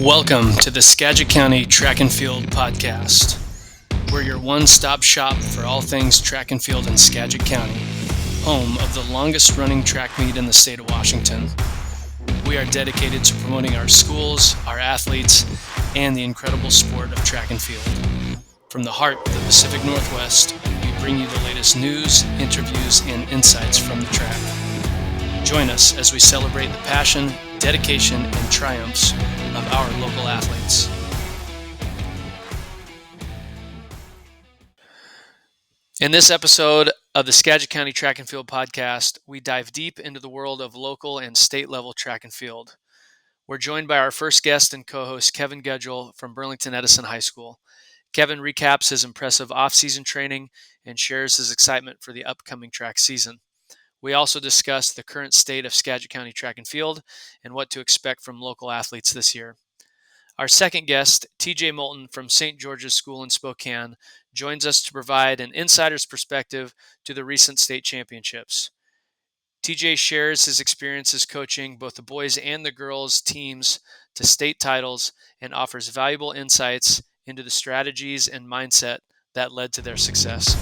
Welcome to the Skagit County Track and Field Podcast. We're your one-stop shop for all things track and field in Skagit County, home of the longest-running track meet in the state of Washington. We are dedicated to promoting our schools, our athletes, and the incredible sport of track and field. From the heart of the Pacific Northwest, we bring you the latest news, interviews, and insights from the track. Join us as we celebrate the passion, dedication, and triumphs of our local athletes. In this episode of the Skagit County Track and Field Podcast, we dive deep into the world of local and state-level track and field. We're joined by our first guest and co-host, Kevin Gudgel from Burlington-Edison High School. Kevin recaps his impressive off-season training and shares his excitement for the upcoming track season. We also discuss the current state of Skagit County track and field and what to expect from local athletes this year. Our second guest, TJ Moulton from St. George's School in Spokane, joins us to provide an insider's perspective to the recent state championships. TJ shares his experiences coaching both the boys and the girls teams to state titles and offers valuable insights into the strategies and mindset that led to their success.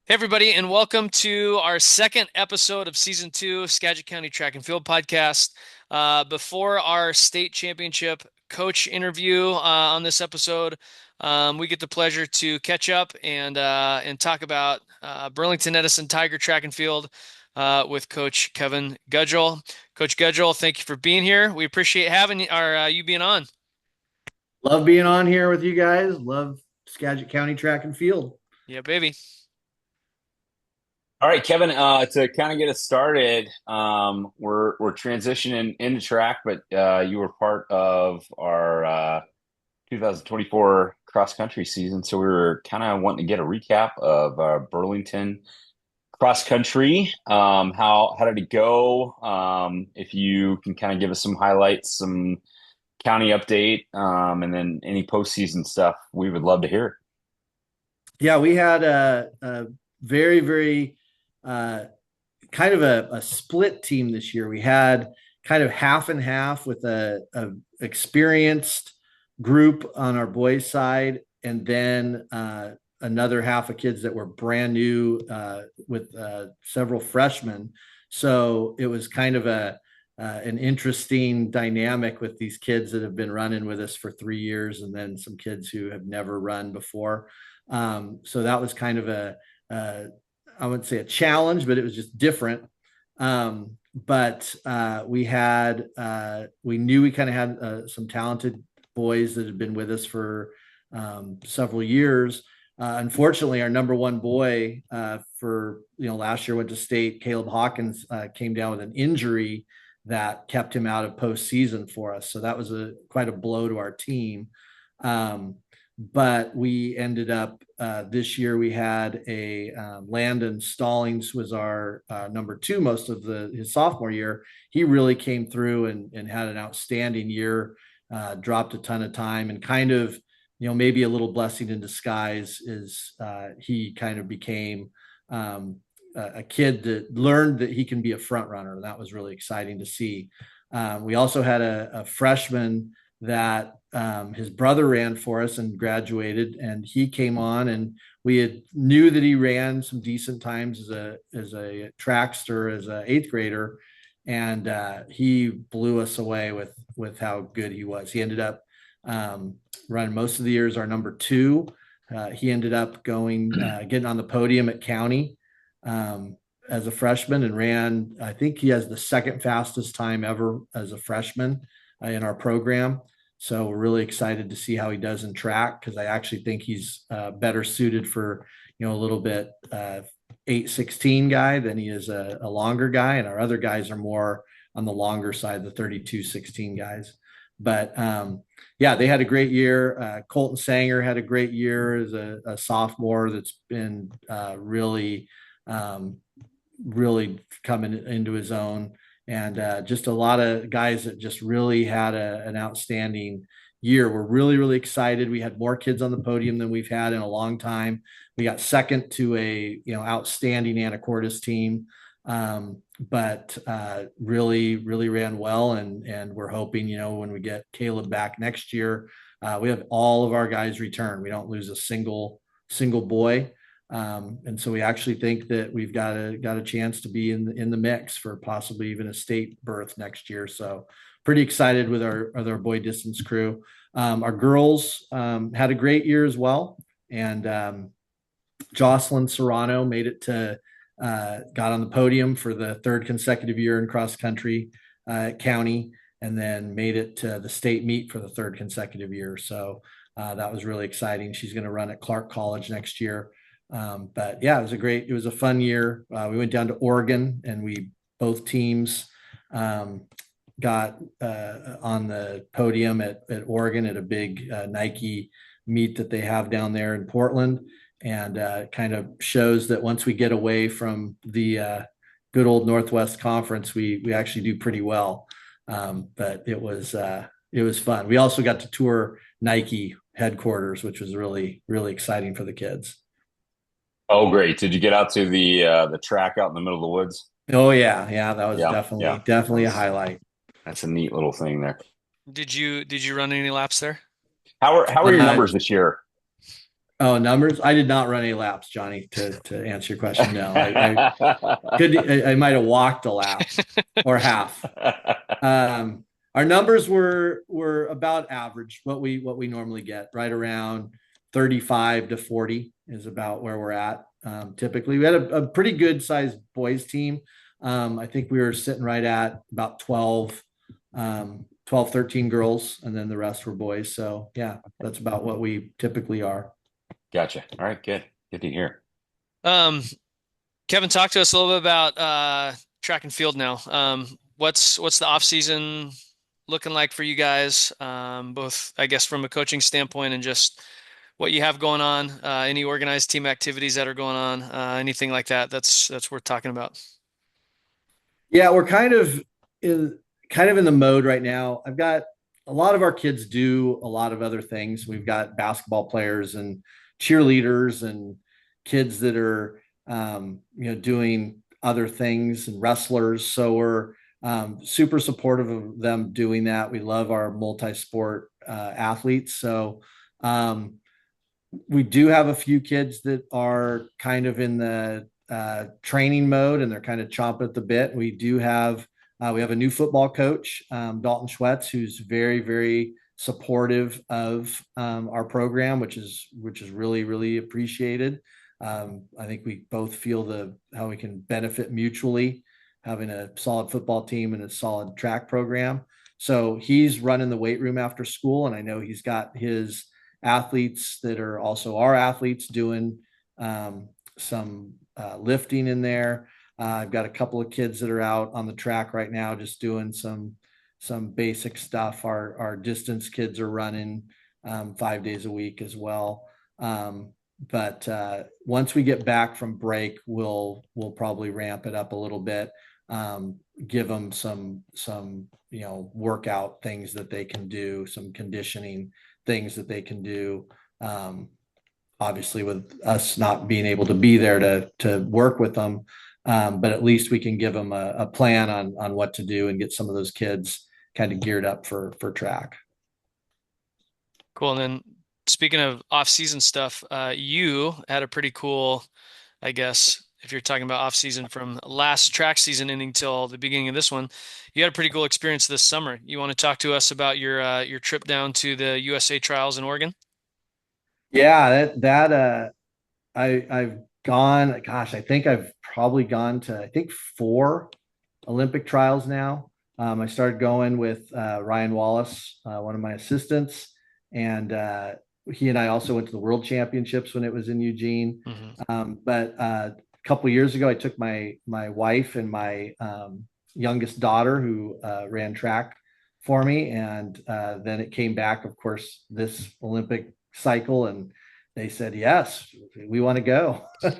Hey, everybody, and welcome to our second episode of Season 2 of Skagit County Track and Field Podcast. Before our state championship coach interview on this episode, we get the pleasure to catch up and talk about Burlington-Edison Tiger Track and Field with Coach Kevin Gudgel. Coach Gudgel, thank you for being here. We appreciate having you being on. Love being on here with you guys. Love Skagit County Track and Field. Yeah, baby. All right, Kevin, to kind of get us started, we're transitioning into track, but you were part of our 2024 cross-country season, so we were kind of wanting to get a recap of Burlington cross-country. How did it go? If you can kind of give us some highlights, some county update, and then any postseason stuff, we would love to hear it. Yeah, we had a very, very kind of a split team this year. We had kind of half and half with a experienced group on our boys' side, and then another half of kids that were brand new with several freshmen. So it was kind of an interesting dynamic with these kids that have been running with us for 3 years, and then some kids who have never run before. So that was kind of I wouldn't say a challenge, but it was just different. But we knew we kind of had some talented boys that had been with us for several years. Unfortunately, our number one boy for last year went to state, Caleb Hawkins, came down with an injury that kept him out of postseason for us. So that was quite a blow to our team. But we ended up this year, we had Landon Stallings was our number two most of his sophomore year. He really came through and had an outstanding year, dropped a ton of time, and kind of, maybe a little blessing in disguise is he kind of became a kid that learned that he can be a front runner. That was really exciting to see. We also had a freshman that his brother ran for us and graduated, and he came on, and we knew that he ran some decent times as a trackster, as an eighth grader, and he blew us away with how good he was. He ended up running most of the year as our number two. He ended up getting on the podium at county as a freshman and ran, I think he has the second fastest time ever as a freshman in our program. So we're really excited to see how he does in track, because I actually think he's better suited for, a little bit 8:16 guy than he is a longer guy. And our other guys are more on the longer side, the 32:16 guys. But yeah, they had a great year. Colton Sanger had a great year as a sophomore that's been really coming into his own. And just a lot of guys that just really had an outstanding year. We're really, really excited. We had more kids on the podium than we've had in a long time. We got second to a outstanding Anacortes team, but really, really ran well. And we're hoping, when we get Caleb back next year, we have all of our guys return. We don't lose a single boy. And so we actually think that we've got a chance to be in the mix for possibly even a state berth next year. So pretty excited with our boy distance crew. Our girls had a great year as well, and Jocelyn Serrano made it to got on the podium for the third consecutive year in cross country county, and then made it to the state meet for the third consecutive year. So that was really exciting. She's going to run at Clark College next year. But yeah, it was a fun year. We went down to Oregon, and both teams got on the podium at Oregon at a big Nike meet that they have down there in Portland. And kind of shows that once we get away from the good old Northwest Conference, we actually do pretty well. But it was fun. We also got to tour Nike headquarters, which was really, really exciting for the kids. Oh, great. Did you get out to the track out in the middle of the woods? Oh yeah. That was Yeah, definitely a highlight. That's a neat little thing there. Did you run any laps there? How are your numbers this year? Oh, numbers. I did not run any laps, Johnny, to answer your question. No, I might have walked a lap or half. Our numbers were about average, what we normally get, right around 35 to 40 is about where we're at. Typically we had a pretty good sized boys team. I think we were sitting right at about 12, 13 girls, and then the rest were boys. So yeah, that's about what we typically are. Gotcha. All right, good to hear. Kevin, talk to us a little bit about track and field now. What's the off season looking like for you guys, both I guess from a coaching standpoint and just what you have going on, any organized team activities that are going on, anything like that's worth talking about? Yeah, we're kind of in the mode right now. I've got a lot of our kids do a lot of other things. We've got basketball players and cheerleaders and kids that are doing other things, and wrestlers. So we're super supportive of them doing that. We love our multi-sport athletes. So we do have a few kids that are kind of in the training mode, and they're kind of chomping at the bit. We have a new football coach, Dalton Schwetz, who's very, very supportive of our program, which is really, really appreciated. I think we both feel how we can benefit mutually, having a solid football team and a solid track program. So he's running the weight room after school, and I know he's got his athletes that are also our athletes doing some lifting in there. I've got a couple of kids that are out on the track right now, just doing some basic stuff. Our distance kids are running 5 days a week as well. But once we get back from break, we'll probably ramp it up a little bit, give them some workout things that they can do, some conditioning things that they can do. Obviously, with us not being able to be there to work with them, but at least we can give them a plan on what to do and get some of those kids kind of geared up for track. Cool. And then speaking of off-season stuff, you had a pretty cool, I guess, if you're talking about off-season from last track season ending till the beginning of this one, you had a pretty cool experience this summer. You want to talk to us about your trip down to the USA Trials in Oregon? Yeah, I've gone, gosh, I think I've probably gone to 4 Olympic trials now. I started going with Ryan Wallace, one of my assistants, and he and I also went to the World Championships when it was in Eugene. Mm-hmm. But a couple of years ago, I took my wife and my youngest daughter, who ran track for me, and then it came back, of course, this Olympic cycle, and they said, yes, we want to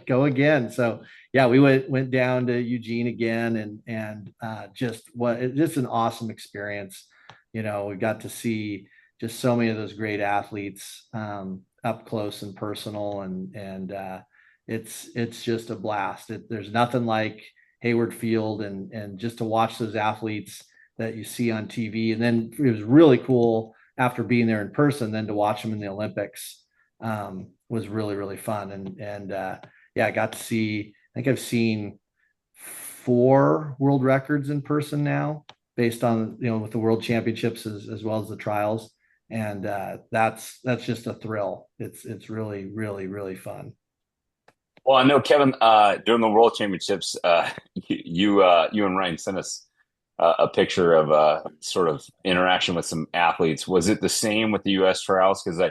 go again. So yeah, we went down to Eugene again, and just an awesome experience. We got to see just so many of those great athletes up close and personal, and it's just a blast. There's nothing like Hayward Field, and just to watch those athletes that you see on TV. And then it was really cool after being there in person, then to watch them in the Olympics was really, really fun. And yeah, I got to see, I think I've seen 4 world records in person now, based on, with the world championships as well as the trials. And that's just a thrill. It's really, really, really fun. Well, I know Kevin, during the World Championships, you and Ryan sent us a picture of sort of interaction with some athletes. Was it the same with the U.S. trials? Because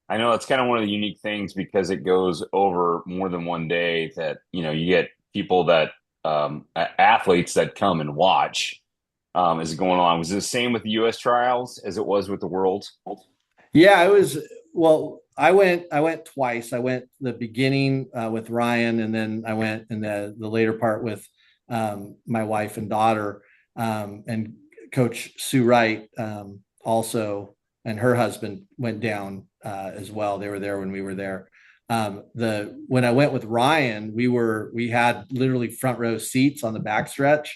I know it's kind of one of the unique things, because it goes over more than one day, that you get people that athletes that come and watch as it going on. Was it the same with the U.S. trials as it was with the World? Yeah, it was. Well, I went twice. I went the beginning with Ryan, and then I went in the later part with my wife and daughter, and Coach Sue Wright also, and her husband went down as well. They were there when we were there. When I went with Ryan, we had literally front row seats on the backstretch.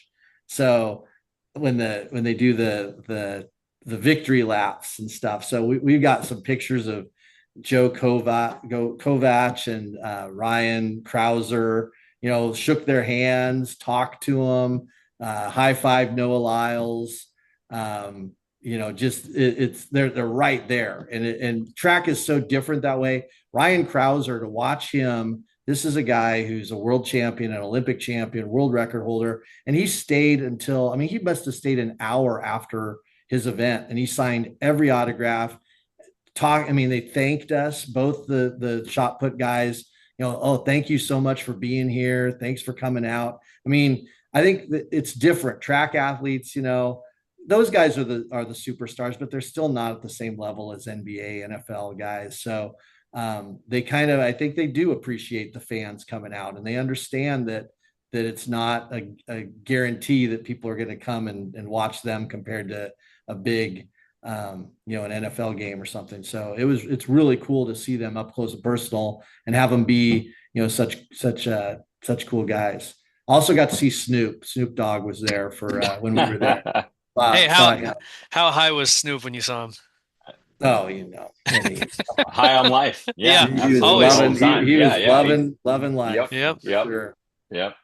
So when they do the victory laps and stuff, so we've got some pictures of Joe Kovac and Ryan Krauser, shook their hands, talked to them, high five Noah Lyles. They're right there. And track is so different that way. Ryan Krauser, to watch him, this is a guy who's a world champion, an Olympic champion, world record holder. And he stayed until, he must have stayed an hour after his event, and he signed every autograph. They thanked us, both the shot put guys, oh, thank you so much for being here. Thanks for coming out. I think that it's different. Track athletes, those guys are the superstars, but they're still not at the same level as NBA, NFL guys. So I think they do appreciate the fans coming out, and they understand that it's not a guarantee that people are going to come and watch them compared to a big, an NFL game or something. So it's really cool to see them up close and personal, and have them be, such cool guys. Also got to see Snoop Dogg was there for when we were there. Hey, how high was Snoop when you saw him? Oh, high on life. Yeah, he was loving life. Yep. Sure. Yep.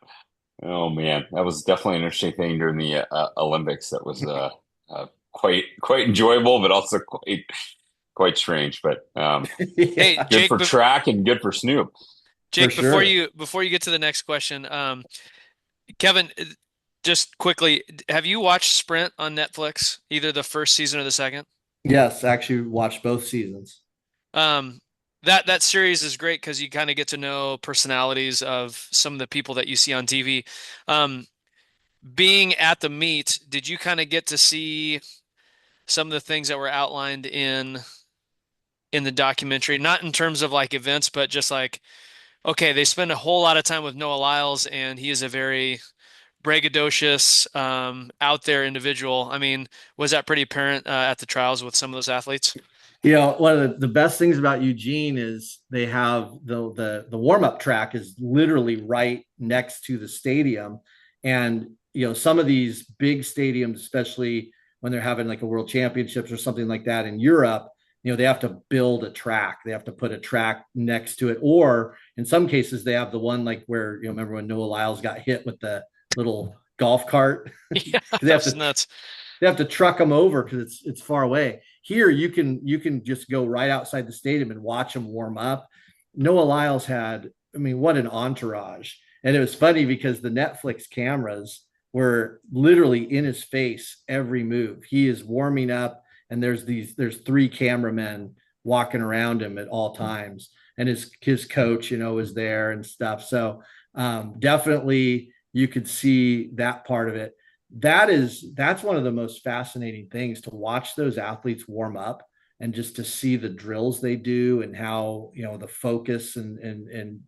Oh man, that was definitely an interesting thing during the Olympics. That was quite enjoyable, but also quite strange. But hey, good Jake, for track and good for Snoop. Jake, for sure. before you get to the next question, Kevin, just quickly, have you watched Sprint on Netflix, either the first season or the second? Yes, actually watched both seasons. That series is great because you kind of get to know personalities of some of the people that you see on TV. Being at the meet, did you kind of get to see some of the things that were outlined in the documentary? Not in terms of like events, but just like, okay, they spend a whole lot of time with Noah Lyles, and he is a very braggadocious, out there individual. Was that pretty apparent at the trials with some of those athletes? One of the best things about Eugene is they have the warm-up track is literally right next to the stadium. And, some of these big stadiums, especially when they're having like a world championships or something like that in Europe, they have to build a track. They have to put a track next to it. Or in some cases, they have the one like where, remember when Noah Lyles got hit with the little golf cart? Yeah, that's nuts. They have to truck them over because it's far away. Here, you can just go right outside the stadium and watch them warm up. Noah Lyles had, what an entourage. And it was funny because the Netflix cameras were literally in his face every move. He is warming up, and there's 3 cameramen walking around him at all times. And his coach, is there and stuff. So definitely you could see that part of it. That's one of the most fascinating things, to watch those athletes warm up and just to see the drills they do and how, the focus and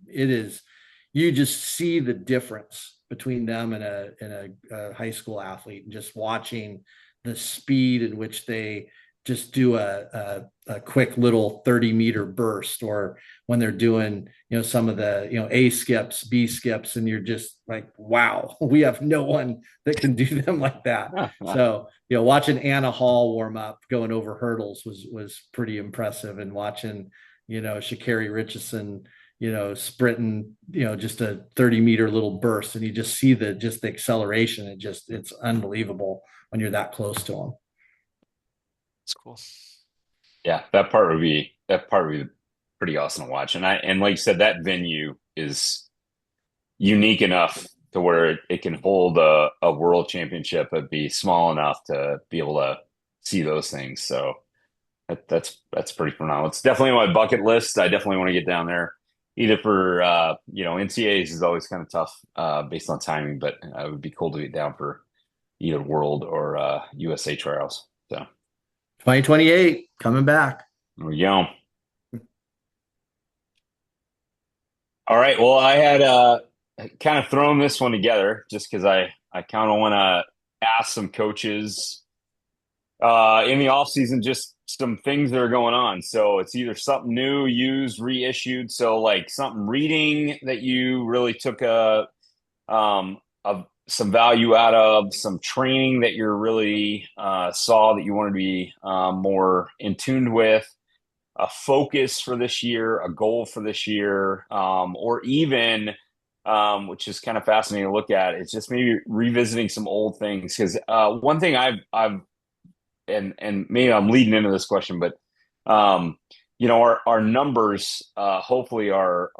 it is, you just see the difference between them and a high school athlete, and just watching the speed in which they just do a quick little 30-meter burst, or when they're doing, some of the, A skips, B skips, and you're just like, wow, we have no one that can do them like that. So, watching Anna Hall warm up going over hurdles was pretty impressive, and watching, Sha'Carri Richardson, sprinting, just a 30-meter little burst, and you just see the acceleration. It's unbelievable when you're that close to them. That's cool. Yeah, that part would be pretty awesome to watch. And like you said, that venue is unique enough to where it can hold a world championship, but be small enough to be able to see those things. So that's pretty phenomenal. It's definitely on my bucket list. I definitely want to get down there, either for NCAAs is always kind of tough based on timing, but it would be cool to get down for either world or USA trials. So 2028 coming back. there we go. All right. Well, I had kind of thrown this one together just because I kind of want to ask some coaches in the off season just some things that are going on. So it's either something new, used, reissued. So like something reading that you really took some value out of, some training that you're really saw that you wanted to be more in tune with, a focus for this year, a goal for this year, or even, which is kind of fascinating to look at, it's just maybe revisiting some old things. Because one thing I've and maybe I'm leading into this question, but our numbers hopefully are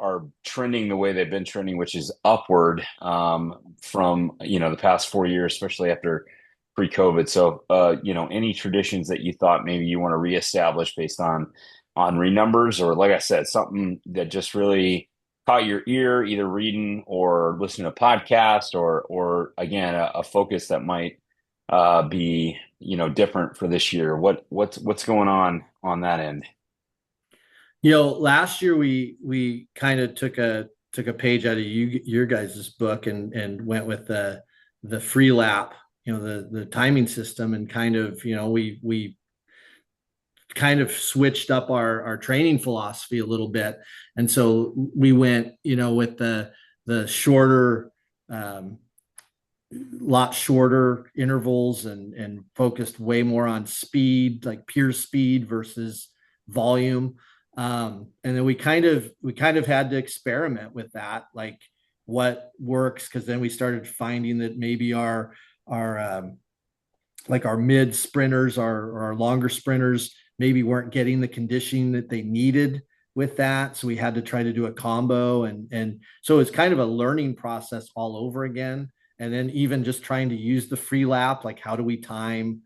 trending the way they've been trending, which is upward from the past 4 years, especially after pre-COVID. So any traditions that you thought maybe you want to reestablish based on renumbers, or like I said, something that just really caught your ear, either reading or listening to a podcast, or again a focus that might be different for this year. What's going on that end? Last year we kind of took a page out of your guys' book and went with the free lap, the timing system, and kind of, we kind of switched up our training philosophy a little bit. And so we went, with the shorter, lot shorter intervals, and focused way more on speed, like pure speed versus volume. And then we kind of had to experiment with that, like what works. Cause then we started finding that maybe our like our mid sprinters, our longer sprinters maybe weren't getting the conditioning that they needed with that. So we had to try to do a combo. And so it's kind of a learning process all over again. And then even just trying to use the free lap, like how do we time,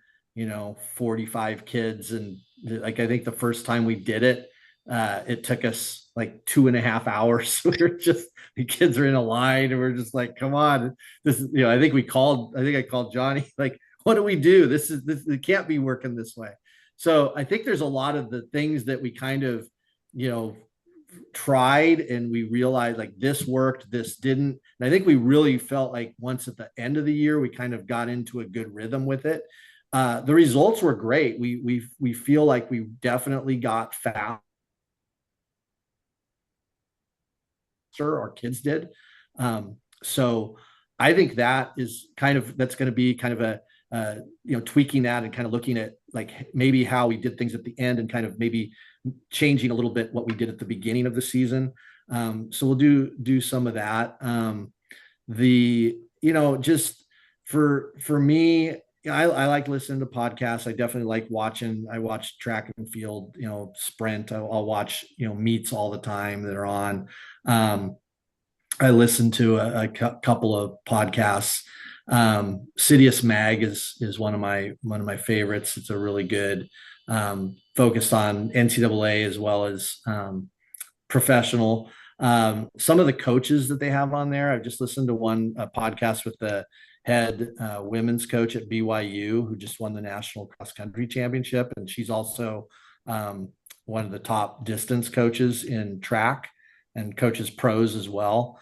45 kids? And like, I think the first time we did it, it took us like 2.5 hours. We were just, the kids are in a line and we're just like, come on, this is, I think I called Johnny, like, what do we do? This it can't be working this way. So I think there's a lot of the things that we kind of, tried, and we realized like this worked, this didn't. And I think we really felt like once at the end of the year, we kind of got into a good rhythm with it. The results were great. We feel like we definitely got faster. Our kids did. So I think that's going to be kind of a, tweaking that and kind of looking at like maybe how we did things at the end, and kind of maybe changing a little bit what we did at the beginning of the season. So we'll do some of that. Just for me, I like listening to podcasts. I definitely like watching. I watch track and field, sprint. I'll watch, meets all the time that are on. I listen to a couple of podcasts. Sidious Mag is one of my favorites. It's a really good, focused on NCAA as well as professional. Some of the coaches that they have on there, I've just listened to a podcast with the head women's coach at BYU, who just won the national cross country championship, and she's also one of the top distance coaches in track and coaches pros as well.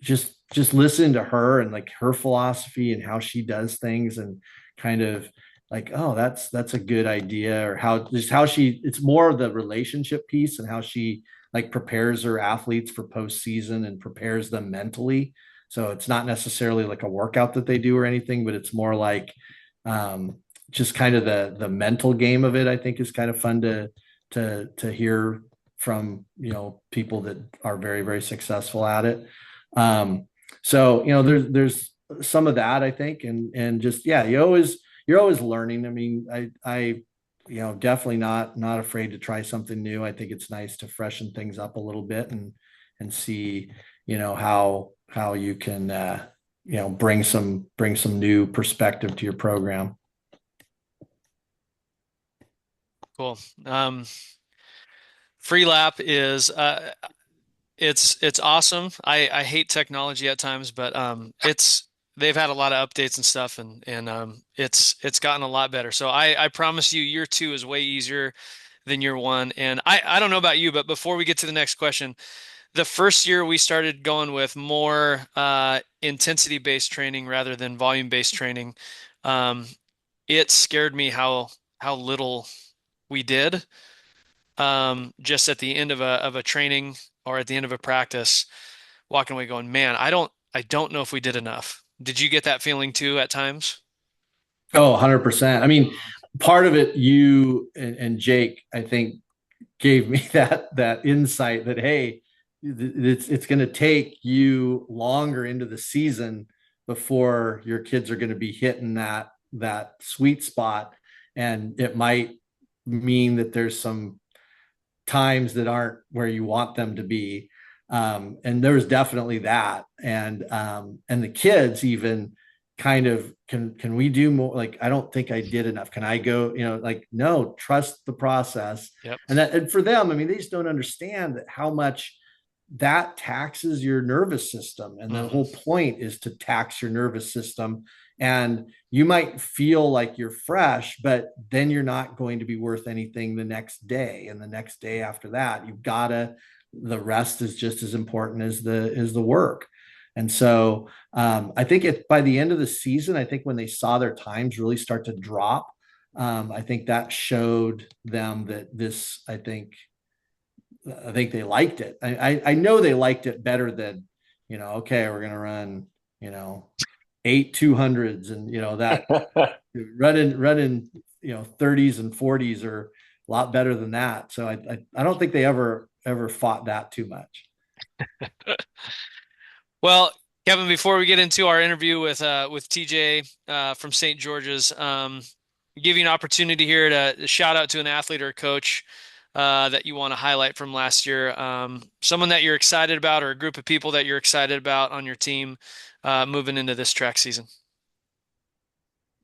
Just listen to her and like her philosophy and how she does things, and kind of like, oh, that's a good idea, or how she, it's more of the relationship piece and how she like prepares her athletes for postseason and prepares them mentally. So it's not necessarily like a workout that they do or anything, but it's more like um, just kind of the mental game of it. I think is kind of fun to hear from people that are very very successful at it. Um, so there's some of that I think, and just yeah, you're always learning. I mean, I definitely not afraid to try something new. I think it's nice to freshen things up a little bit and see how you can bring some new perspective to your program. Cool. Free lap is it's awesome. I hate technology at times, but they've had a lot of updates and stuff, and it's gotten a lot better. So I promise you, year two is way easier than year one. And I don't know about you, but before we get to the next question, the first year we started going with more intensity-based training rather than volume-based training. Um, it scared me how little we did. Just at the end of a training or at the end of a practice, walking away going, man, I don't know if we did enough. Did you get that feeling too at times? Oh, 100%. I mean, part of it, you and Jake, I think, gave me that insight that, hey, it's going to take you longer into the season before your kids are going to be hitting that sweet spot, and it might mean that there's some times that aren't where you want them to be. And there was definitely that. And the kids even kind of can we do more? Like, I don't think I did enough. Can I go, like, no, trust the process. Yep. And for them, I mean, they just don't understand that how much that taxes your nervous system. And the whole point is to tax your nervous system. And you might feel like you're fresh, but then you're not going to be worth anything the next day. And the next day after that, the rest is just as important as the work. And so I think by the end of the season, I think when they saw their times really start to drop, I think that showed them that I think they liked it. I know they liked it better than, okay, we're going to run, 8 200s, and, that running, 30s and 40s are a lot better than that. So I don't think they ever fought that too much. Well, Kevin, before we get into our interview with TJ from St. George's, give you an opportunity here to shout out to an athlete or a coach that you want to highlight from last year. Someone that you're excited about, or a group of people that you're excited about on your team moving into this track season.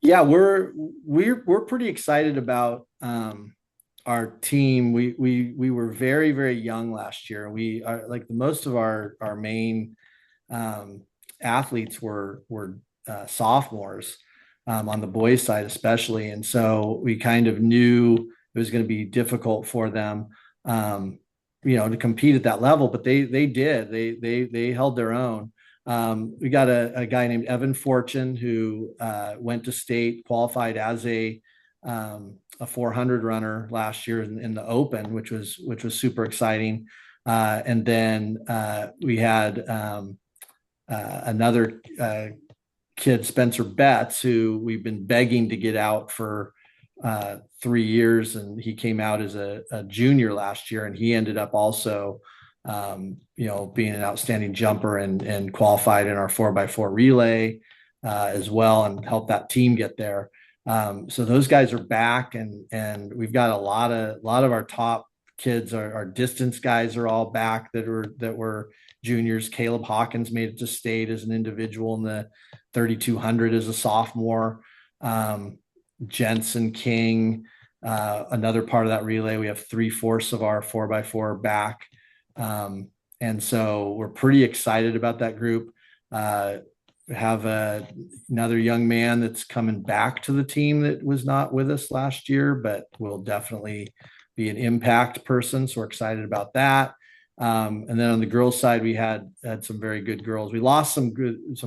Yeah, we're pretty excited about our team. We were very very young last year. We are like most of our main athletes were sophomores, on the boys side especially, and so we kind of knew it was going to be difficult for them, to compete at that level. But they held their own. We got a guy named Evan Fortune who went to state, qualified as a 400 runner last year in the Open, which was super exciting. And then we had another kid, Spencer Betts, who we've been begging to get out for 3 years, and he came out as a junior last year, and he ended up also being an outstanding jumper and qualified in our 4x4 relay as well, and helped that team get there. So those guys are back, and we've got a lot of our top kids, our distance guys are all back that were juniors. Caleb Hawkins made it to state as an individual in the 3200 as a sophomore. Jensen King, another part of that relay. We have 3/4 of our 4x4 back. And so we're pretty excited about that group. We have another young man that's coming back to the team that was not with us last year, but will definitely be an impact person. So we're excited about that. And then on the girls' side, we had some very good girls. We lost some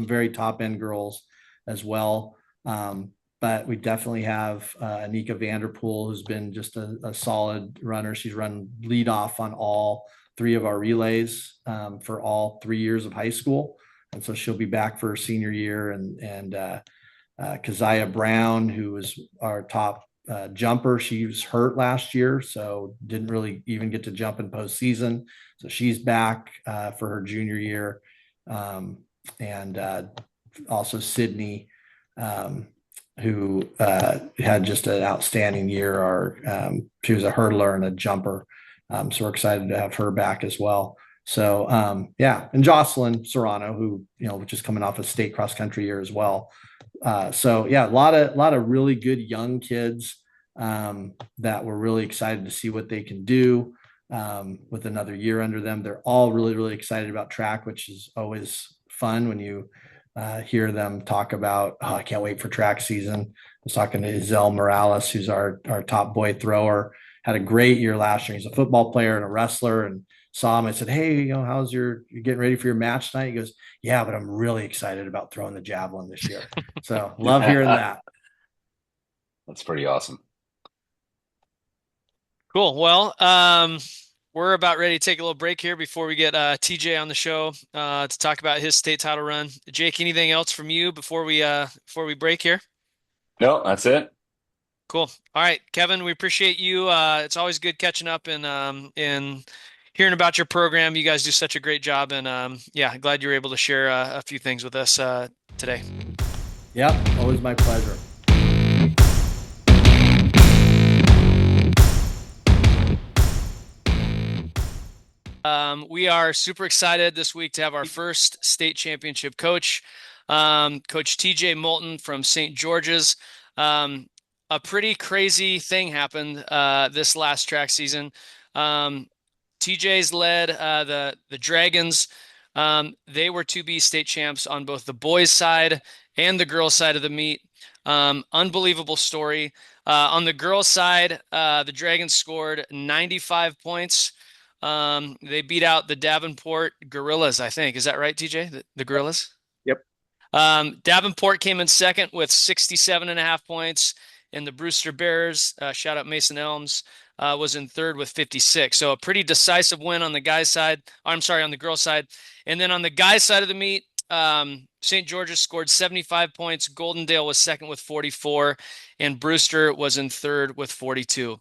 very top end girls as well. but we definitely have Anika Vanderpool, who's been just a solid runner. She's run lead off on all three of our relays for all 3 years of high school. And so she'll be back for her senior year. And Keziah Brown, who was our top jumper, she was hurt last year, so didn't really even get to jump in postseason. So she's back for her junior year. And also Sydney, who had just an outstanding year. She was a hurdler and a jumper. So we're excited to have her back as well. So yeah, and Jocelyn Serrano, who, which is coming off a state cross country year as well. So yeah, a lot of really good young kids that we're really excited to see what they can do with another year under them. They're all really, really excited about track, which is always fun when you hear them talk about, oh, I can't wait for track season. I was talking to Isel Morales, who's our top boy thrower, had a great year last year. He's a football player and a wrestler, and saw him. I said, hey, how's you getting ready for your match tonight? He goes, yeah, but I'm really excited about throwing the javelin this year. So love hearing that. That's pretty awesome. Cool. Well, we're about ready to take a little break here before we get TJ on the show to talk about his state title run. Jake, anything else from you before we break here? No, that's it. Cool. All right, Kevin, we appreciate you. It's always good catching up and hearing about your program. You guys do such a great job, and yeah, glad you were able to share a few things with us today. Yep, always my pleasure. We are super excited this week to have our first state championship coach, Coach TJ Moulton from St. George's. A pretty crazy thing happened this last track season. TJ's led the Dragons. They were to be state champs on both the boys' side and the girls' side of the meet. Unbelievable story. On the girls' side, the Dragons scored 95 points. They beat out the Davenport Gorillas, I think. Is that right, TJ? The Gorillas? Yep. Davenport came in second with 67.5 points, and the Brewster Bears, shout out Mason Elms, was in third with 56. So a pretty decisive win on the guys' side. I'm sorry, on the girls' side. And then on the guys' side of the meet, St. George's scored 75 points. Goldendale was second with 44, and Brewster was in third with 42.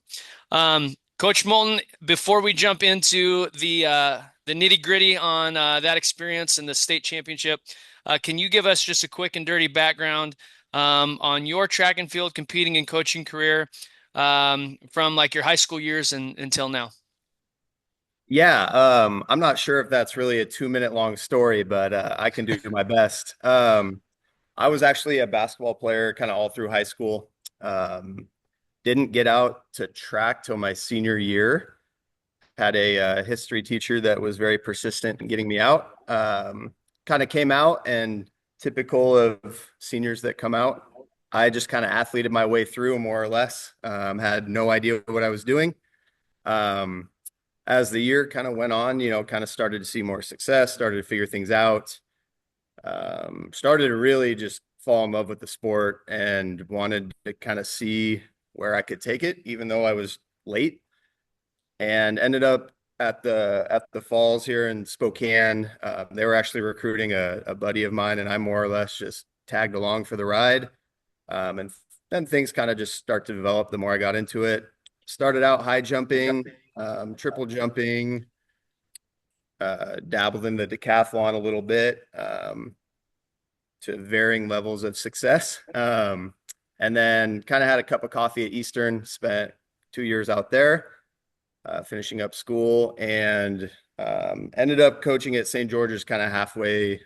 Coach Moulton, before we jump into the nitty-gritty on that experience and the state championship, can you give us just a quick and dirty background on your track and field competing and coaching career from like your high school years until now? Yeah, I'm not sure if that's really a 2-minute long story, but I can do my best. I was actually a basketball player kind of all through high school. Didn't get out to track till my senior year. Had a history teacher that was very persistent in getting me out. Kind of came out, and typical of seniors that come out, I just kind of athleted my way through more or less. Had no idea what I was doing. As the year kind of went on, kind of started to see more success, started to figure things out, started to really just fall in love with the sport and wanted to kind of see where I could take it, even though I was late, and ended up at the falls here in Spokane. They were actually recruiting a buddy of mine, and I more or less just tagged along for the ride. And then things kind of just start to develop the more I got into it. Started out high jumping, triple jumping, dabbled in the decathlon a little bit, to varying levels of success. And then kind of had a cup of coffee at Eastern, spent 2 years out there, finishing up school, and ended up coaching at St. George's kind of halfway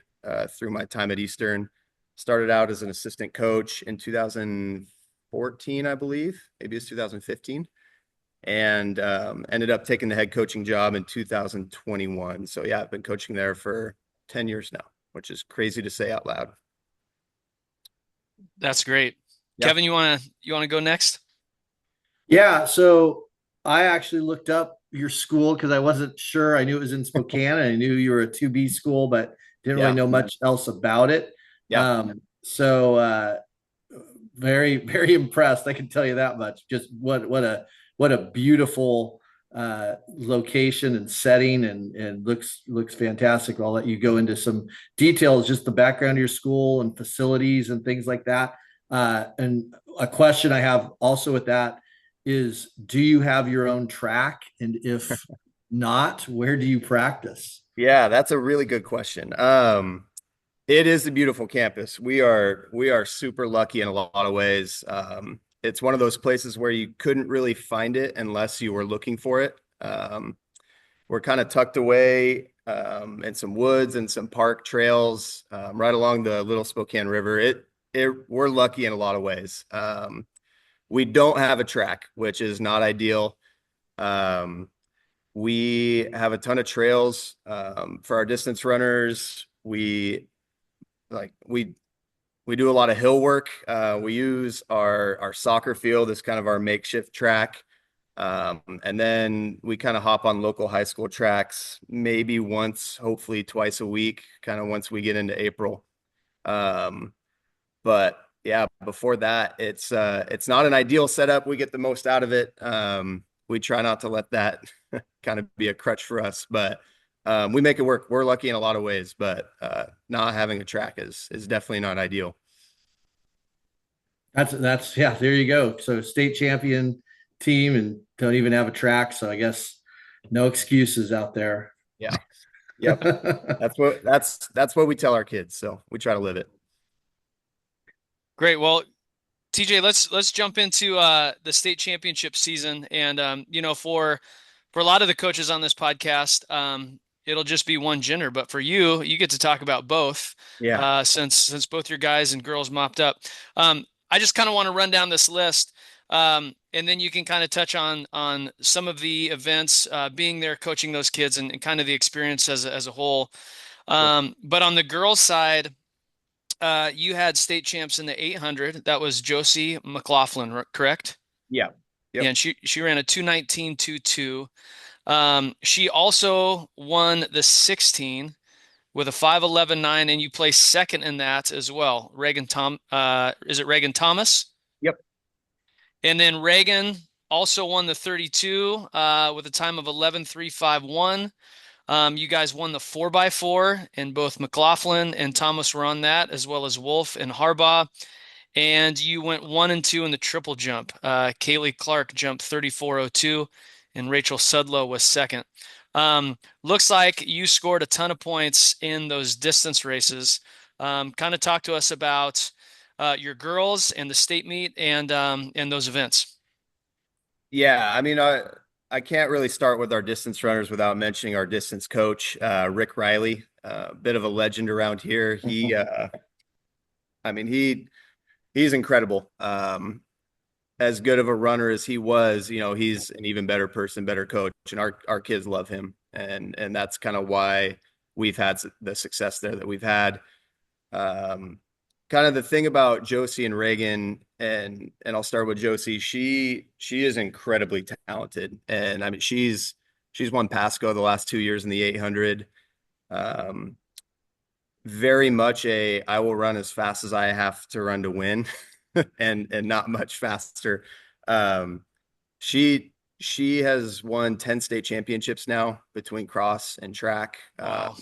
through my time at Eastern. Started out as an assistant coach in 2014, I believe, maybe it's 2015, and ended up taking the head coaching job in 2021. So yeah, I've been coaching there for 10 years now, which is crazy to say out loud. That's great. Yeah. Kevin, you want to go next? Yeah. So I actually looked up your school because I wasn't sure. I knew it was in Spokane, and I knew you were a 2B school, but didn't really know much else about it. Yeah. So very, very impressed. I can tell you that much. Just what a beautiful location and setting, and looks fantastic. I'll let you go into some details, just the background of your school and facilities and things like that. And a question I have also with that is, do you have your own track? And if not, where do you practice? Yeah, that's a really good question. It is a beautiful campus. We are super lucky in a lot of ways. It's one of those places where you couldn't really find it unless you were looking for it. We're kind of tucked away in some woods and some park trails right along the Little Spokane River. We're lucky in a lot of ways. We don't have a track, which is not ideal. We have a ton of trails for our distance runners. We do a lot of hill work. We use our soccer field as kind of our makeshift track. And then we kind of hop on local high school tracks, maybe once, hopefully twice a week, kind of once we get into April. But yeah, before that, it's not an ideal setup. We get the most out of it. We try not to let that kind of be a crutch for us, but we make it work. We're lucky in a lot of ways, but not having a track is definitely not ideal. That's yeah, there you go. So state champion team and don't even have a track. So I guess no excuses out there. Yeah. Yep. That's what we tell our kids. So we try to live it. Great. Well, TJ, let's jump into the state championship season. And for a lot of the coaches on this podcast, it'll just be one gender, but for you get to talk about both. Yeah. Since both your guys and girls mopped up. I just kind of want to run down this list, and then you can kind of touch on some of the events, being there, coaching those kids, and kind of the experience as a whole. But on the girls' side, you had state champs in the 800. That was Josie McLaughlin, correct? Yeah. Yep. Yeah, and she ran a 2:19.22. She also won the 16 with a 5:11.9, and you placed second in that as well. Is it Reagan Thomas? Yep. And then Reagan also won the 32 with a time of 11:3.51. You guys won the 4x4, and both McLaughlin and Thomas were on that, as well as Wolf and Harbaugh. And you went 1 and 2 in the triple jump. Kaylee Clark jumped 34.02, and Rachel Sudlow was second. Looks like you scored a ton of points in those distance races. Kind of talk to us about your girls and the state meet and those events. Yeah, I mean, I can't really start with our distance runners without mentioning our distance coach, Rick Riley, a bit of a legend around here. He's incredible. As good of a runner as he was, he's an even better person, better coach, and our kids love him. And that's kind of why we've had the success there that we've had. Kind of the thing about Josie and Reagan, and I'll start with Josie. She is incredibly talented, and I mean she's won Pasco the last 2 years in the 800. Very much I will run as fast as I have to run to win, and not much faster. She has won 10 state championships now between cross and track. Wow.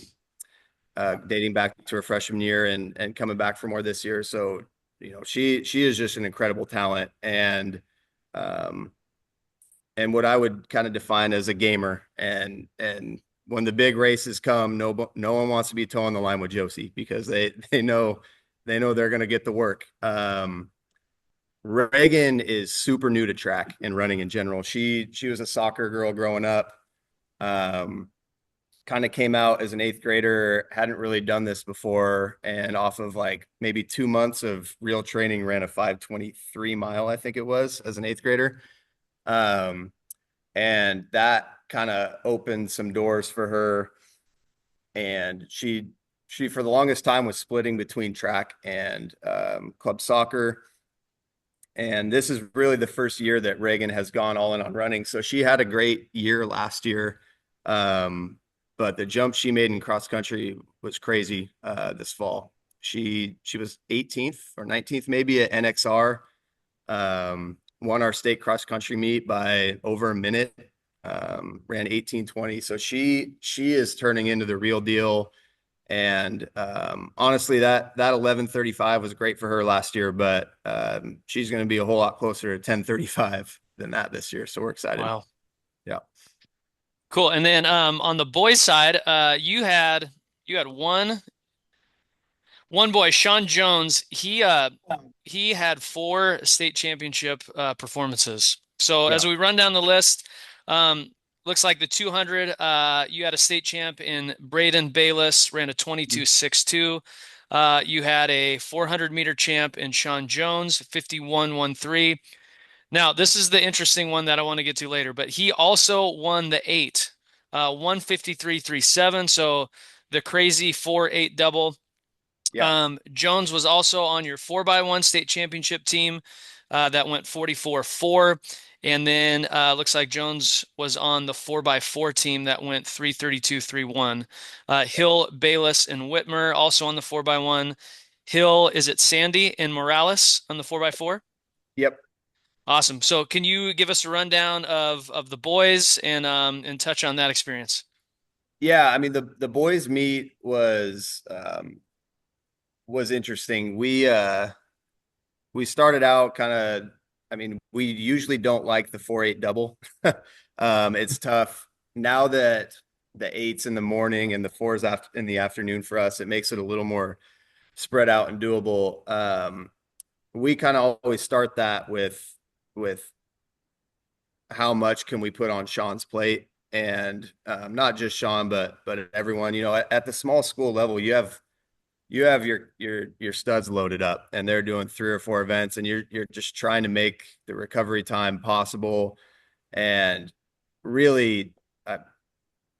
Dating back to her freshman year and coming back for more this year. So, she is just an incredible talent, and what I would kind of define as a gamer. And when the big races come, no one wants to be towing the line with Josie, because they know they're going to get the work. Reagan is super new to track and running in general. She was a soccer girl growing up. Kind of came out as an 8th grader, hadn't really done this before, and off of like maybe 2 months of real training ran a 5:23 mile, I think it was, as an 8th grader. And that kind of opened some doors for her. And she for the longest time was splitting between track and club soccer. And this is really the first year that Reagan has gone all in on running. So she had a great year last year. But the jump she made in cross country was crazy this fall. She was 18th or 19th maybe at NXR won our state cross country meet by over a minute, ran 18:20. So she is turning into the real deal. And honestly, that 11:35 was great for her last year, but she's going to be a whole lot closer to 10:35 than that this year. So we're excited. Wow. Yeah. Cool. And then on the boys' side, you had one boy, Sean Jones. He had 4 state championship performances. So Yeah. as we run down the list, looks like the 200, you had a state champ in Braden Bayless, ran a 22.62. You had a 400-meter champ in Sean Jones, 51.13. Now, this is the interesting one that I want to get to later, but he also won the 8, 153.37. So the crazy 4-8 double. Yeah. Jones was also on your 4x1 state championship team that went 44.4. And then looks like Jones was on the 4x4 team that went 332.31. Hill, Bayless, and Whitmer also on the 4x1. Hill, is it Sandy and Morales on the 4x4? Yep. Awesome. So can you give us a rundown of the boys and touch on that experience? Yeah, I mean the boys meet was interesting. We started out kind of, I mean, we usually don't like the 4-8 double. It's tough. Now that the 8's in the morning and the 4's in the afternoon for us, it makes it a little more spread out and doable. We kind of always start that with how much can we put on Sean's plate, and not just Sean, but everyone. You know, at the small school level, you have your studs loaded up, and they're doing 3 or 4 events, and you're just trying to make the recovery time possible. And really,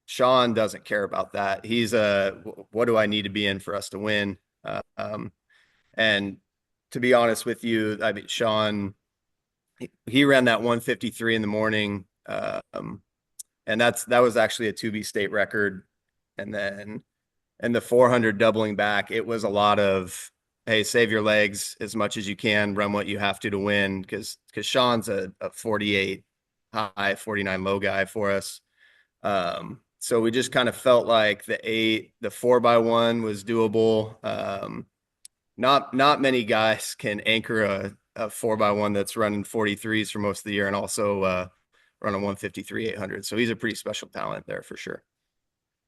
Sean doesn't care about that. He's what do I need to be in for us to win? And to be honest with you, I mean, Sean, he ran that 153 in the morning. And that was actually a 2B state record. And then and the 400 doubling back, it was a lot of, hey, save your legs as much as you can, run what you have to win, because Sean's a 48 high, 49 low guy for us. So we just kind of felt like the 4x1 was doable. Not many guys can anchor a 4x1 that's running 43s for most of the year and also run a 153 800. So he's a pretty special talent there for sure.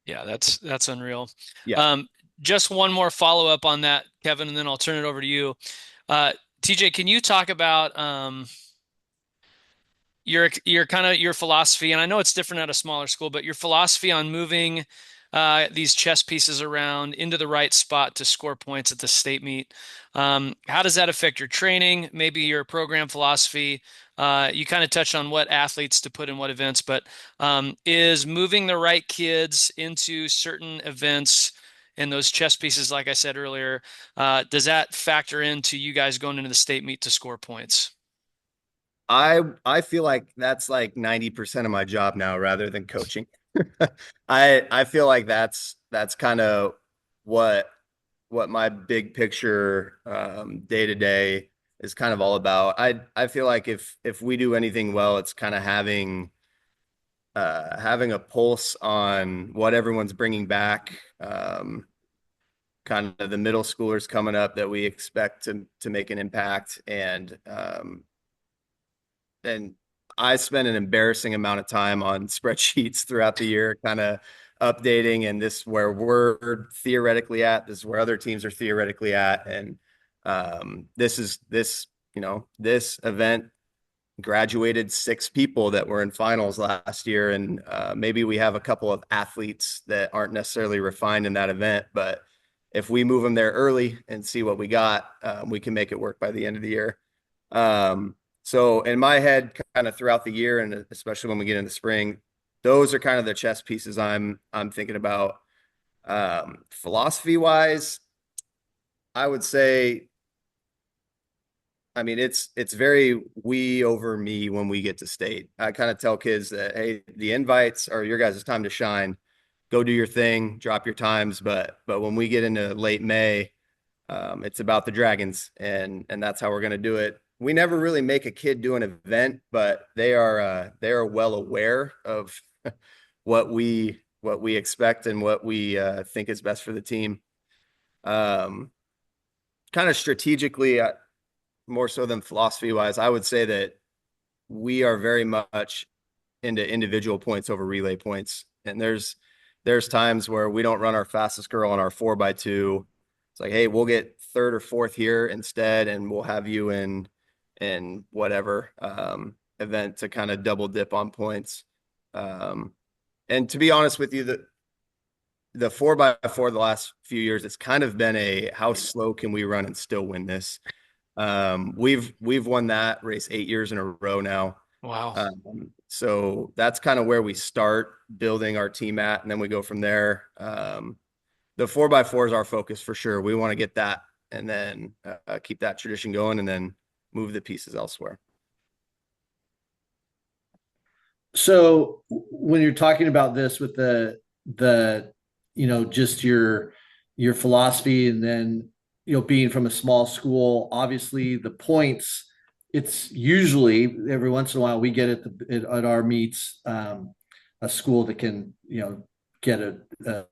Yeah, that's unreal. Yeah. Just one more follow-up on that, Kevin, and then I'll turn it over to you. TJ, can you talk about your kind of your philosophy? And I know it's different at a smaller school, but your philosophy on moving these chess pieces around into the right spot to score points at the state meet. How does that affect your training? Maybe your program philosophy? You kind of touched on what athletes to put in what events, but is moving the right kids into certain events and those chess pieces, like I said earlier, does that factor into you guys going into the state meet to score points? I feel like that's like 90% of my job now rather than coaching. I feel like that's kind of what my big picture day to day is kind of all about. I feel like if we do anything well, it's kind of having a pulse on what everyone's bringing back. Kind of the middle schoolers coming up that we expect to make an impact, and I spend an embarrassing amount of time on spreadsheets throughout the year, kind of updating, and this is where we're theoretically at, this is where other teams are theoretically at. And this event graduated 6 people that were in finals last year. And maybe we have a couple of athletes that aren't necessarily refined in that event, but if we move them there early and see what we got, we can make it work by the end of the year. So in my head, kind of throughout the year, and especially when we get into spring, those are kind of the chess pieces I'm thinking about. Philosophy wise, I would say, I mean, it's very we over me when we get to state. I kind of tell kids that, hey, the invites are your guys' time to shine. Go do your thing, drop your times. But when we get into late May, it's about the Dragons, and that's how we're going to do it. we never really make a kid do an event, but they are well aware of what we expect and what we think is best for the team. Kind of strategically, more so than philosophy wise, I would say that we are very much into individual points over relay points. And there's times where we don't run our fastest girl on our 4x2. It's like, hey, we'll get third or fourth here instead, and we'll have you in whatever event to kind of double dip on points. And to be honest with you, the 4x4 the last few years, it's kind of been a how slow can we run and still win this. We've won that race 8 years in a row now. Wow. So that's kind of where we start building our team at, and then we go from there. The 4x4 is our focus for sure. We want to get that and then keep that tradition going and then move the pieces elsewhere. So when you're talking about this with the just your philosophy, and then being from a small school, obviously the points, it's usually every once in a while we get at our meets a school that can get a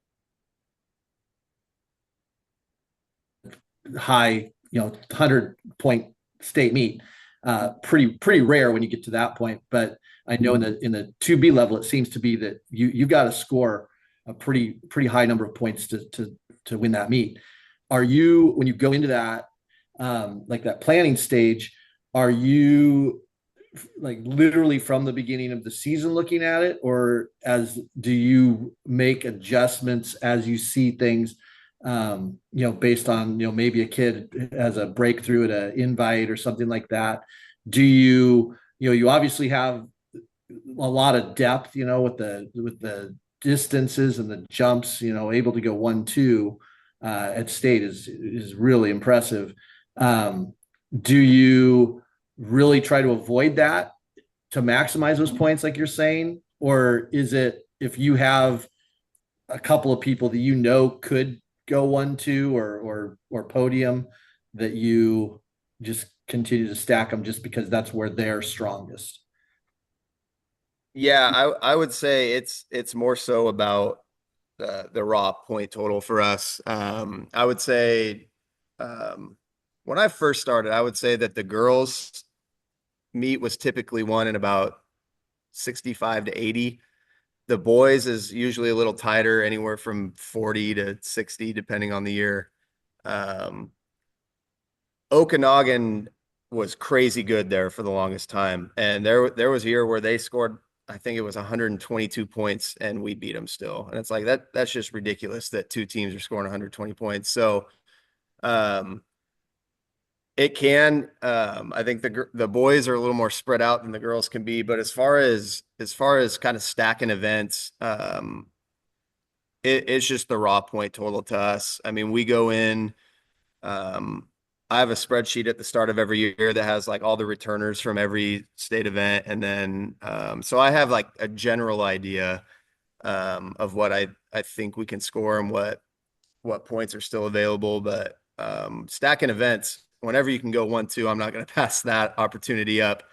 high 100-point state meet. Pretty rare when you get to that point, but I know in the 2B level it seems to be that you've got to score a pretty high number of points to win that meet. Are you, when you go into that like that planning stage, are you like literally from the beginning of the season looking at it, or do you make adjustments as you see things based on maybe a kid has a breakthrough at an invite or something like that? Do you obviously have a lot of depth with the distances and the jumps, able to go 1-2 at state is really impressive. Do you really try to avoid that to maximize those points like you're saying, or is it if you have a couple of people that could go 1-2 or podium, that you just continue to stack them just because that's where they're strongest? Yeah, I would say it's more so about the raw point total for us. I would say when I first started, I would say that the girls' meet was typically won in about 65 to 80. The boys is usually a little tighter, anywhere from 40 to 60, depending on the year. Okanagan was crazy good there for the longest time. And there was a year where they scored, I think it was 122 points, and we beat them still. And it's like, that's just ridiculous that two teams are scoring 120 points. So it can, I think the boys are a little more spread out than the girls can be, but as far as kind of stacking events, it's just the raw point total to us. I mean, we go in, I have a spreadsheet at the start of every year that has like all the returners from every state event. And then, so I have like a general idea, of what I think we can score and what points are still available, but, stacking events, whenever you can go 1-2, I'm not going to pass that opportunity up.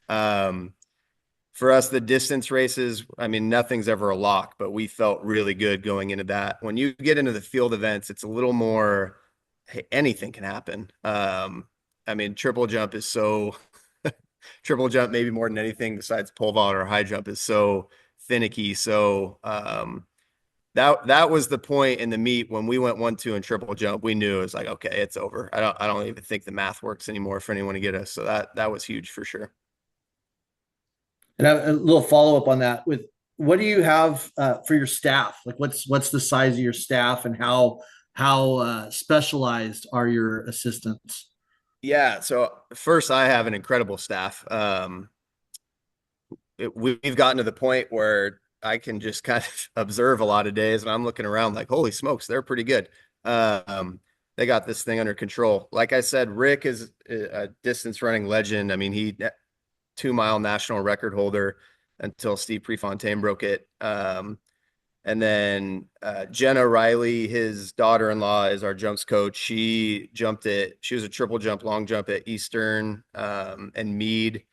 For us, the distance races, I mean, nothing's ever a lock, but we felt really good going into that. When you get into the field events, it's a little more, hey, anything can happen. I mean, triple jump triple jump, maybe more than anything besides pole vault or high jump, is so finicky. So, that was the point in the meet when we went 1-2 in triple jump. We knew it was like, okay, it's over. I don't even think the math works anymore for anyone to get us. So that was huge for sure. And a little follow up on that, with what do you have for your staff? Like what's the size of your staff, and how specialized are your assistants? Yeah. So first, I have an incredible staff. We've gotten to the point where I can just kind of observe a lot of days, and I'm looking around like, holy smokes, they're pretty good. They got this thing under control. Like I said, Rick is a distance running legend. I mean, he 2-mile national record holder until Steve Prefontaine broke it. And then Jenna Riley, his daughter-in-law, is our jumps coach. She was a triple jump, long jump at Eastern and Meade.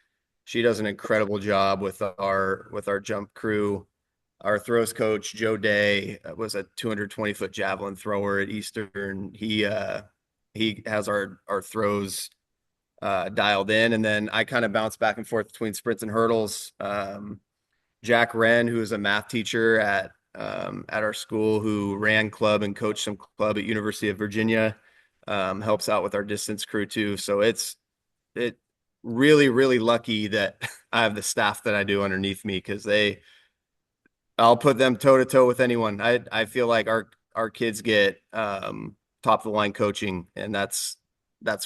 She does an incredible job with our jump crew. Our throws coach, Joe Day, was a 220-foot javelin thrower at Eastern. He has our throws dialed in, and then I kind of bounce back and forth between sprints and hurdles. Jack Wren, who is a math teacher at our school, who ran club and coached some club at University of Virginia, helps out with our distance crew too. So it really, really lucky that I have the staff that I do underneath me, because I'll put them toe to toe with anyone. I feel like our kids get top of the line coaching, and that's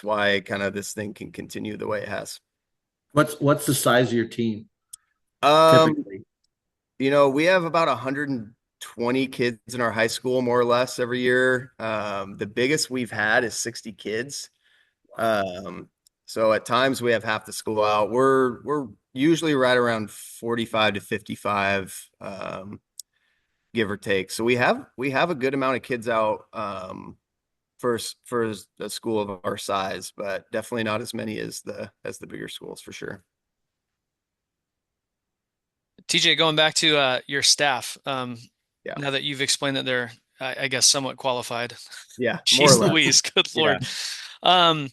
why kind of this thing can continue the way it has. What's the size of your team Um, typically? We have about 120 kids in our high school, more or less, every year. The biggest we've had is 60 kids. So at times we have half the school out. We're usually right around 45 to 55, give or take. So we have a good amount of kids out for a school of our size, but definitely not as many as the bigger schools, for sure. TJ, going back to your staff, Yeah. now that you've explained that they're, I guess, somewhat qualified. Yeah, more or Jeez less. Louise, good Yeah. Lord.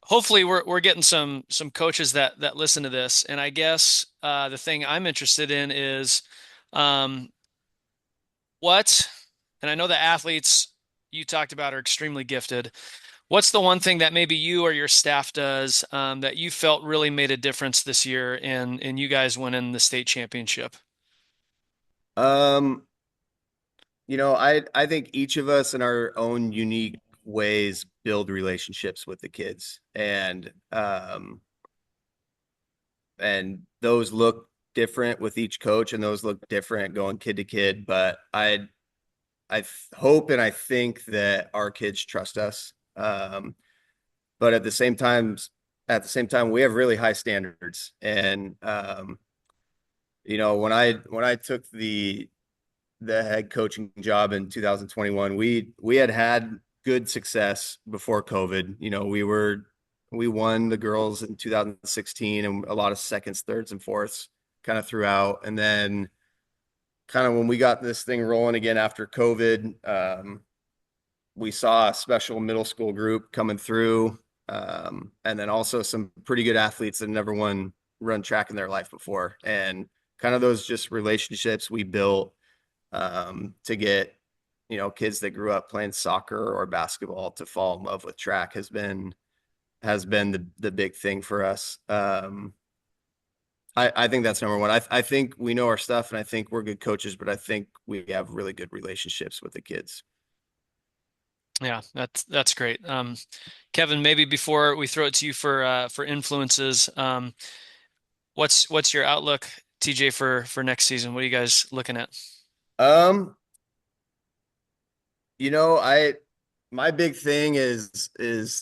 Hopefully we're getting some coaches that listen to this. And I guess the thing I'm interested in is what, and I know the athletes you talked about are extremely gifted. What's the one thing that maybe you or your staff does that you felt really made a difference this year in you guys winning the state championship? Um, I think each of us in our own unique ways build relationships with the kids, and those look different with each coach, and those look different going kid to kid. But I hope and I think that our kids trust us. But at the same time, we have really high standards. And when I took the head coaching job in 2021, we had good success before COVID. We won the girls in 2016, and a lot of seconds, thirds, and fourths kind of throughout. And then kind of when we got this thing rolling again after COVID, we saw a special middle school group coming through, and then also some pretty good athletes that never run track in their life before, and kind of those just relationships we built to get kids that grew up playing soccer or basketball to fall in love with track has been the big thing for us. I think that's number one. I think we know our stuff, and I think we're good coaches, but I think we have really good relationships with the kids. Yeah, that's great. Kevin, maybe before we throw it to you for influences, what's your outlook, TJ, for next season? What are you guys looking at? Um, my big thing is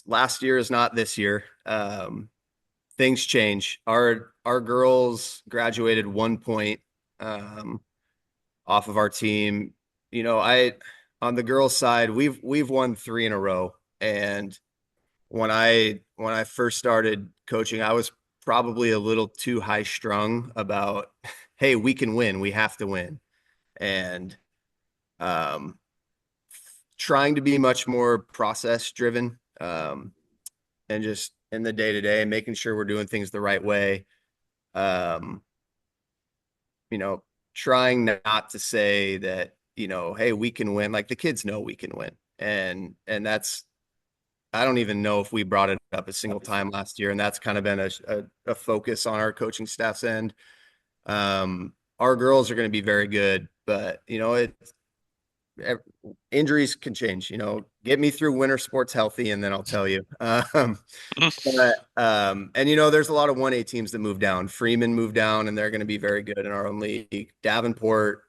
last year is not this year. Things change. Our girls graduated 1 point off of our team. On the girls' side, we've won 3 in a row. And when I first started coaching, I was probably a little too high strung about, hey, we can win, we have to win. And trying to be much more process driven, and just in the day to day, making sure we're doing things the right way. Trying not to say that, hey, we can win. Like, the kids know we can win. And that's, I don't even know if we brought it up a single time last year. And that's kind of been a focus on our coaching staff's end. Our girls are going to be very good, but injuries can change. Get me through winter sports healthy, and then I'll tell you. And there's a lot of 1A teams that move down. Freeman moved down, and they're going to be very good in our own league. Davenport,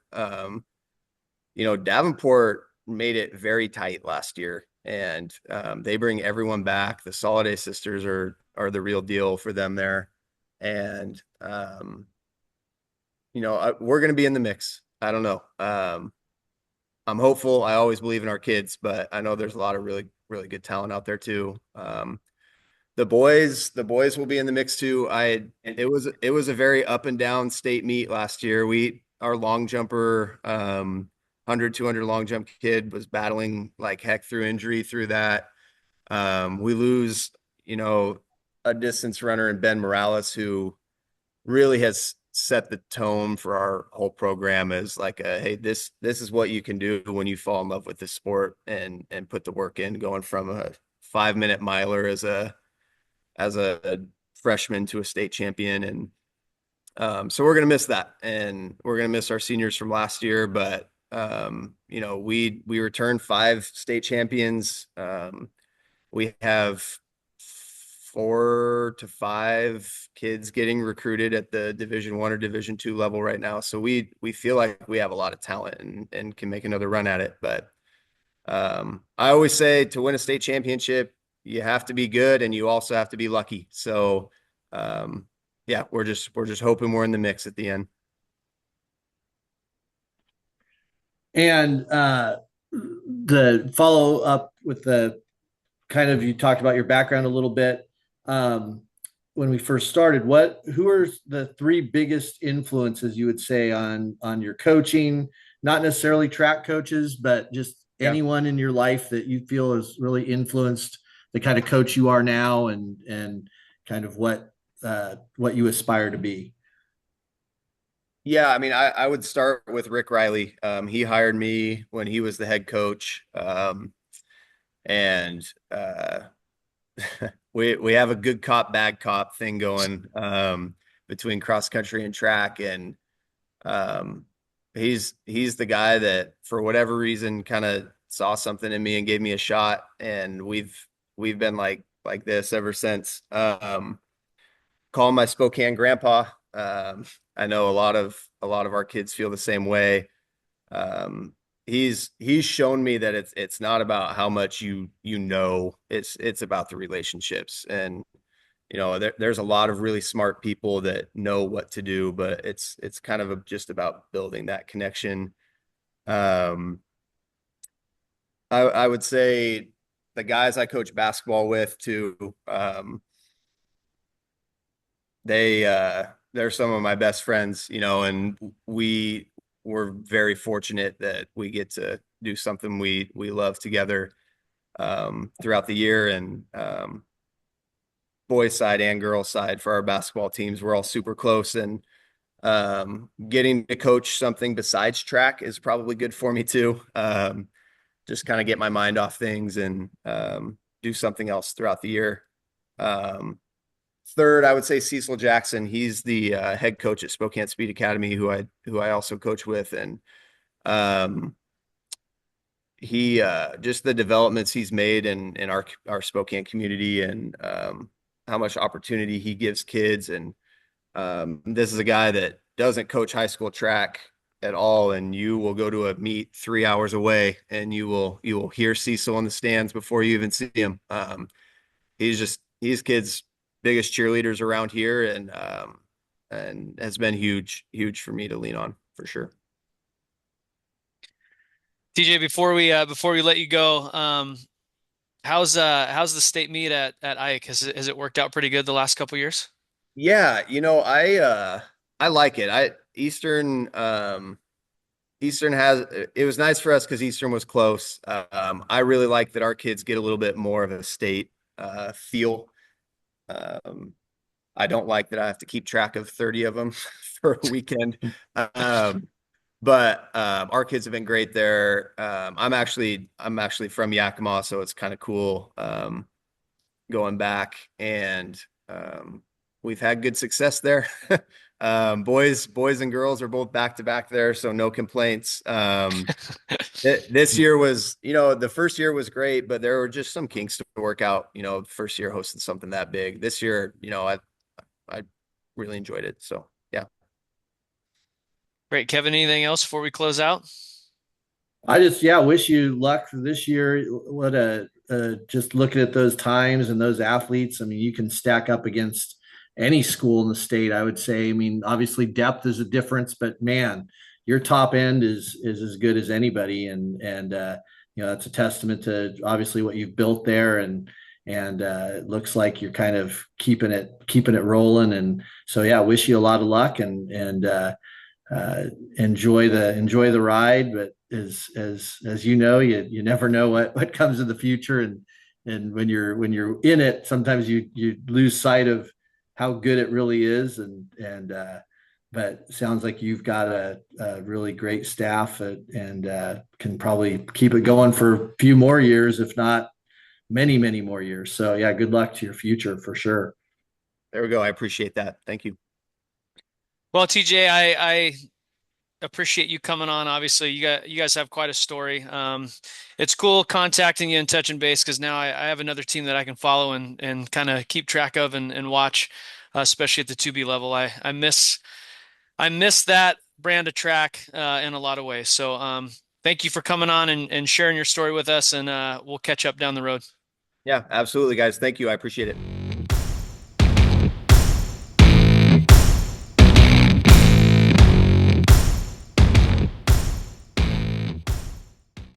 Davenport made it very tight last year, and they bring everyone back. The Soliday sisters are the real deal for them there, and we're going to be in the mix. I don't know. I'm hopeful. I always believe in our kids, but I know there's a lot of really, really good talent out there too. The boys will be in the mix too. It was a very up and down state meet last year. Our long jumper, 100, 200 long jump kid was battling like heck through injury through that. We lose, a distance runner in Ben Morales who really has set the tone for our whole program as like hey, this is what you can do when you fall in love with this sport and put the work in, going from a 5-minute miler as a freshman to a state champion. And so we're going to miss that, and we're going to miss our seniors from last year. But we returned 5 state champions. We have 4 to 5 kids getting recruited at the Division I or Division II level right now. So we feel like we have a lot of talent and can make another run at it. But I always say, to win a state championship, you have to be good and you also have to be lucky. So yeah, we're just hoping we're in the mix at the end. And the follow up with the kind of, you talked about your background a little bit. When we first started, who are the 3 biggest influences you would say on your coaching? Not necessarily track coaches, but just anyone in your life that you feel has really influenced the kind of coach you are now, and kind of what you aspire to be. Yeah, I mean, I would start with Rick Riley. He hired me when he was the head coach. And we have a good cop, bad cop thing going between cross country and track. And he's the guy that, for whatever reason, kind of saw something in me and gave me a shot. And we've been like this ever since. Call my Spokane grandpa. I know a lot of our kids feel the same way. He's shown me that it's not about how much it's about the relationships. And there's a lot of really smart people that know what to do, but it's kind of just about building that connection. I would say the guys I coach basketball with too, they're some of my best friends, and we're very fortunate that we get to do something we love together throughout the year. And boys side and girls side for our basketball teams, we're all super close. And getting to coach something besides track is probably good for me too. Just kind of get my mind off things and do something else throughout the year. Third, I would say Cecil Jackson. He's the head coach at Spokane Speed Academy, who I also coach with. And he just the developments he's made in our Spokane community, and how much opportunity he gives kids. And this is a guy that doesn't coach high school track at all, and you will go to a meet 3 hours away and you will hear Cecil in the stands before you even see him. He's kids' biggest cheerleaders around here, and has been huge for me to lean on, for sure. TJ, before we let you go, how's the state meet at Ike? Has it worked out pretty good the last couple years? Yeah, I like it. Eastern it was nice for us because Eastern was close. I really like that our kids get a little bit more of a state feel. I don't like that I have to keep track of 30 of them for a weekend. But our kids have been great there. I'm actually from Yakima, so it's kind of cool going back, and we've had good success there. Boys and girls are both back to back there, so no complaints. This year was, the first year was great, but there were just some kinks to work out. First year hosting something that big. This year, I really enjoyed it. So yeah. Great. Kevin, anything else before we close out? I just, wish you luck for this year. What just looking at those times and those athletes, I mean, you can stack up against any school in the state, I would say. I mean, obviously depth is a difference, but man, your top end is as good as anybody. And that's a testament to obviously what you've built there. And it looks like you're kind of keeping it rolling. And so, yeah, wish you a lot of luck and enjoy the ride. But as you know, you never know what comes in the future. And when you're in it, sometimes you lose sight of how good it really is. But it sounds like you've got a really great staff and can probably keep it going for a few more years, if not many, many more years. So yeah, good luck to your future for sure. There we go. I appreciate that. Thank you. Well, TJ, I appreciate you coming on. Obviously, you guys have quite a story. It's cool contacting you and touching base because now I have another team that I can follow and kind of keep track of and watch, especially at the 2B level. I miss that brand of track in a lot of ways. So thank you for coming on and sharing your story with us, and we'll catch up down the road. Yeah, absolutely, guys. Thank you. I appreciate it.